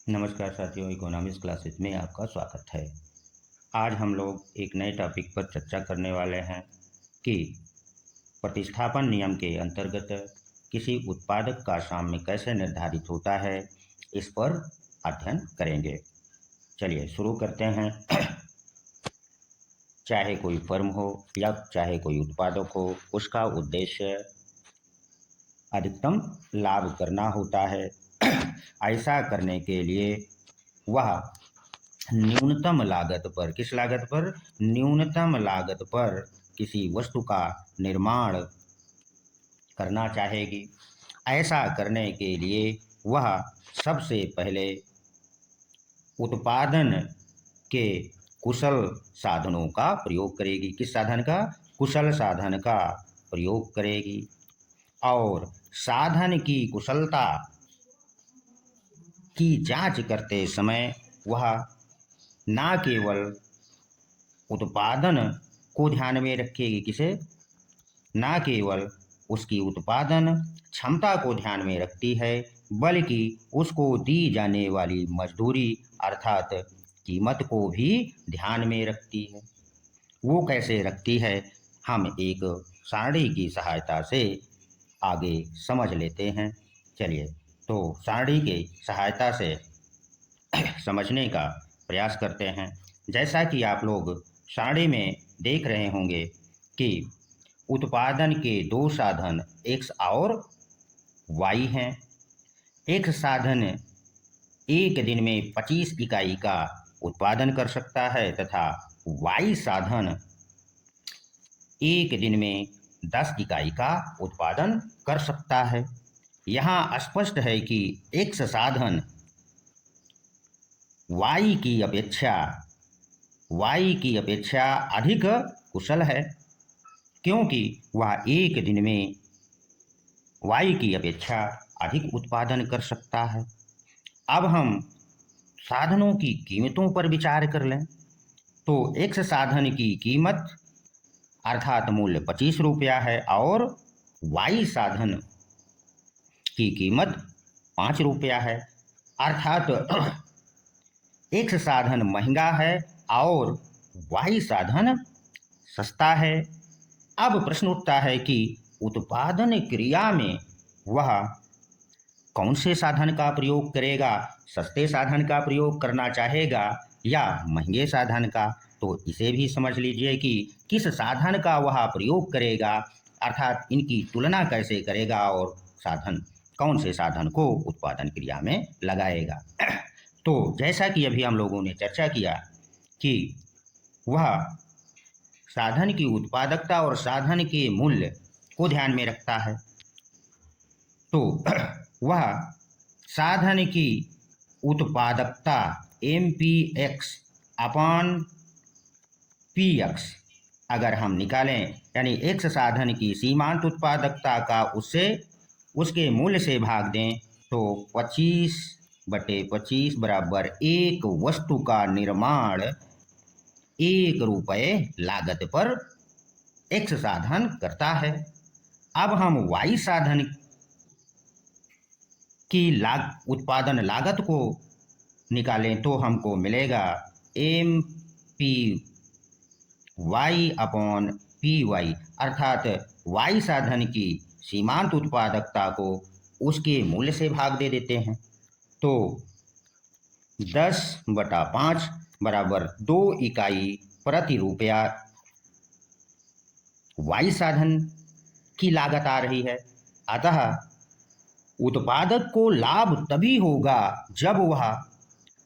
नमस्कार साथियों, economics classes में आपका स्वागत है। आज हम लोग एक नए टॉपिक पर चर्चा करने वाले हैं कि प्रतिस्थापन नियम के अंतर्गत किसी उत्पादक का साम्य कैसे निर्धारित होता है, इस पर अध्ययन करेंगे। चलिए शुरू करते हैं। चाहे कोई फर्म हो या चाहे कोई उत्पादक हो, उसका उद्देश्य अधिकतम लाभ करना होता है। ऐसा करने के लिए वह न्यूनतम लागत पर, किस लागत पर? न्यूनतम लागत पर किसी वस्तु का निर्माण करना चाहेगी। ऐसा करने के लिए वह सबसे पहले उत्पादन के कुशल साधनों का प्रयोग करेगी। किस साधन का? कुशल साधन का प्रयोग करेगी। और साधन की कुशलता की जांच करते समय वह ना केवल उत्पादन को ध्यान में रखेगी, किसे? ना केवल उसकी उत्पादन क्षमता को ध्यान में रखती है, बल्कि उसको दी जाने वाली मजदूरी अर्थात कीमत को भी ध्यान में रखती है। वो कैसे रखती है, हम एक सारणी की सहायता से आगे समझ लेते हैं। चलिए तो सारणी की सहायता से समझने का प्रयास करते हैं। जैसा कि आप लोग सारणी में देख रहे होंगे कि उत्पादन के दो साधन एक्स और वाई हैं। एक साधन एक दिन में 25 इकाई का उत्पादन कर सकता है तथा वाई साधन एक दिन में 10 इकाई का उत्पादन कर सकता है। यहाँ स्पष्ट है कि एक्स साधन वाई की अपेक्षा अधिक कुशल है, क्योंकि वह एक दिन में वाई की अपेक्षा अधिक उत्पादन कर सकता है। अब हम साधनों की कीमतों पर विचार कर लें तो एक्स साधन की कीमत अर्थात मूल्य 25 रुपया है और वाई साधन की कीमत 5 रुपया है। अर्थात एक्स साधन महंगा है और वाई साधन सस्ता है। अब प्रश्न उठता है कि उत्पादन क्रिया में वह कौन से साधन का प्रयोग करेगा? सस्ते साधन का प्रयोग करना चाहेगा या महंगे साधन का? तो इसे भी समझ लीजिए कि किस साधन का वह प्रयोग करेगा, अर्थात इनकी तुलना कैसे करेगा और साधन कौन से साधन को उत्पादन क्रिया में लगाएगा। तो जैसा कि अभी हम लोगों ने चर्चा किया कि वह साधन की उत्पादकता और साधन के मूल्य को ध्यान में रखता है, तो वह साधन की उत्पादकता MPX अपान PX अगर हम निकालें, यानी एक्स साधन की सीमांत उत्पादकता का उसके मूल्य से भाग दें, तो 25/25 बराबर एक वस्तु का निर्माण 1 रुपये लागत पर एक्स साधन करता है। अब हम वाई साधन की उत्पादन लागत को निकालें तो हमको मिलेगा MPY/PY अर्थात वाई साधन की सीमांत उत्पादकता को उसके मूल्य से भाग दे देते हैं, तो 10/5 बराबर 2 इकाई प्रति रुपया वाई साधन की लागत आ रही है। अतः उत्पादक को लाभ तभी होगा जब वह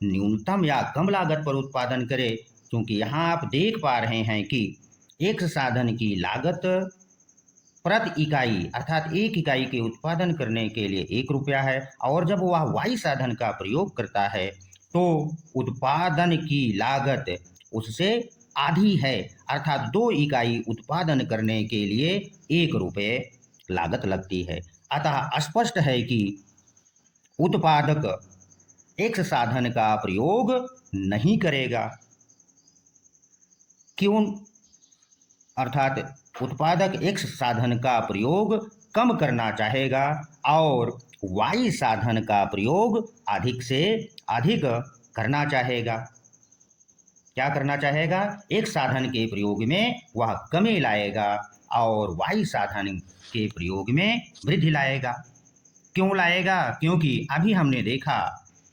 न्यूनतम या कम लागत पर उत्पादन करे, क्योंकि यहाँ आप देख पा रहे हैं कि एक साधन की लागत प्रति इकाई अर्थात 1 इकाई के उत्पादन करने के लिए 1 रुपया है, और जब वह वाई साधन का प्रयोग करता है तो उत्पादन की लागत उससे आधी है, अर्थात 2 इकाई उत्पादन करने के लिए 1 रुपये लागत लगती है। अतः स्पष्ट है कि उत्पादक एक्स साधन का प्रयोग नहीं करेगा। क्यों? अर्थात उत्पादक एक्स साधन का प्रयोग कम करना चाहेगा और वाई साधन का प्रयोग अधिक से अधिक करना चाहेगा। क्या करना चाहेगा? एक साधन के प्रयोग में वह कमी लाएगा और वाई साधन के प्रयोग में वृद्धि लाएगा। क्यों लाएगा? क्योंकि अभी हमने देखा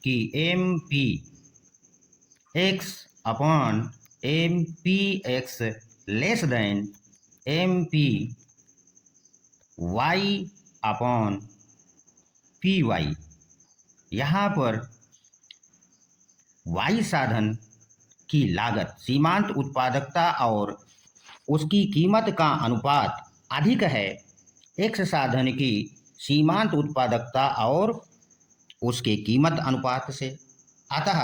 कि M P X upon M P X less than M P Y upon P Y. यहाँ पर वाई साधन की लागत, सीमांत उत्पादकता और उसकी कीमत का अनुपात अधिक है एक्स साधन की सीमांत उत्पादकता और उसके कीमत अनुपात से। अतः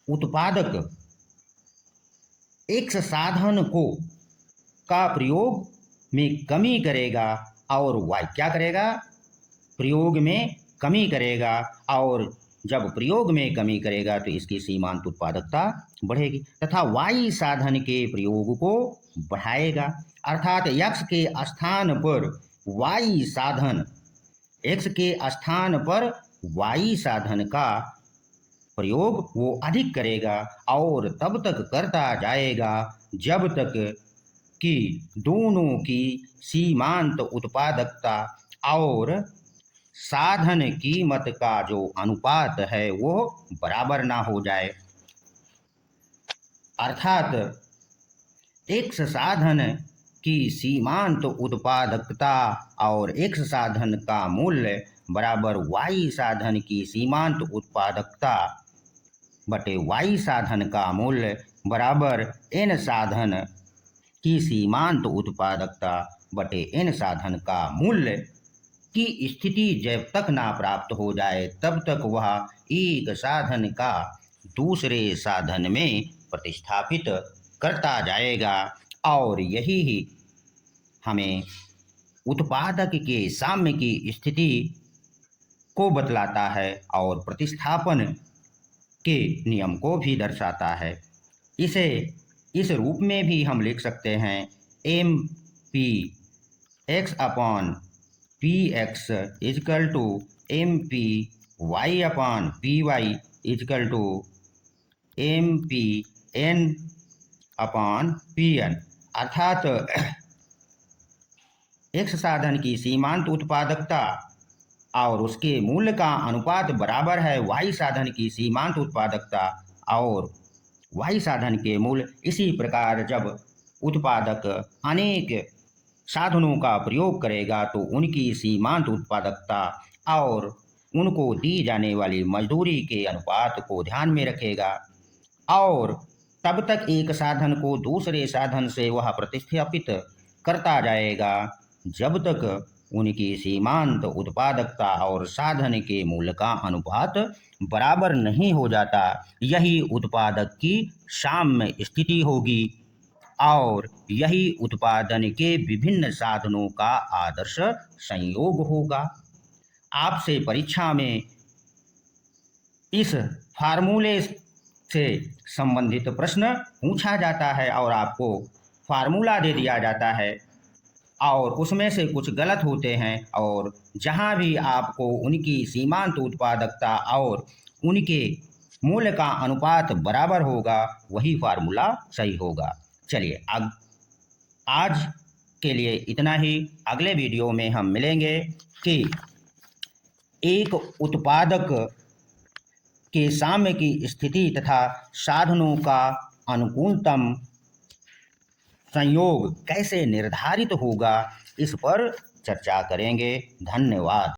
उत्पादक एक्स साधन का प्रयोग में कमी करेगा और वाई क्या करेगा? प्रयोग में कमी करेगा, और जब प्रयोग में कमी करेगा तो इसकी सीमांत उत्पादकता बढ़ेगी तथा वाई साधन के प्रयोग को बढ़ाएगा। अर्थात एक्स के स्थान पर वाई साधन, एक्स के स्थान पर वाई साधन का प्रयोग वो अधिक करेगा और तब तक करता जाएगा जब तक कि दोनों की सीमांत उत्पादकता और साधन कीमत का जो अनुपात है वो बराबर ना हो जाए। अर्थात एक्स साधन की सीमांत उत्पादकता और एक्स साधन का मूल्य बराबर वाई साधन की सीमांत उत्पादकता बटे वाई साधन का मूल्य बराबर एन साधन की सीमांत उत्पादकता बटे एन साधन का मूल्य की स्थिति जब तक ना प्राप्त हो जाए तब तक वह एक साधन का दूसरे साधन में प्रतिस्थापित करता जाएगा, और यही हमें उत्पादक के साम्य की स्थिति को बतलाता है और प्रतिस्थापन के नियम को भी दर्शाता है। इसे इस रूप में भी हम लिख सकते हैं M P X upon P X is equal to M P Y upon P Y is equal to M P N upon P N. अर्थात एक्स साधन की सीमांत उत्पादकता और उसके मूल्य का अनुपात बराबर है वाई साधन की सीमांत उत्पादकता और वाई साधन के मूल्य। इसी प्रकार जब उत्पादक अनेक साधनों का प्रयोग करेगा तो उनकी सीमांत उत्पादकता और उनको दी जाने वाली मजदूरी के अनुपात को ध्यान में रखेगा, और तब तक एक साधन को दूसरे साधन से वह प्रतिस्थापित करता जाएगा जब तक उनकी सीमांत उत्पादकता और साधन के मूल्य का अनुपात बराबर नहीं हो जाता। यही उत्पादक की साम्य स्थिति होगी और यही उत्पादन के विभिन्न साधनों का आदर्श संयोग होगा। आपसे परीक्षा में इस फार्मूले से संबंधित प्रश्न पूछा जाता है और आपको फार्मूला दे दिया जाता है और उसमें से कुछ गलत होते हैं, और जहाँ भी आपको उनकी सीमांत उत्पादकता और उनके मूल्य का अनुपात बराबर होगा वही फार्मूला सही होगा। चलिए आज के लिए इतना ही। अगले वीडियो में हम मिलेंगे कि एक उत्पादक के साम्य की स्थिति तथा साधनों का अनुकूलतम संयोग कैसे निर्धारित होगा, इस पर चर्चा करेंगे। धन्यवाद।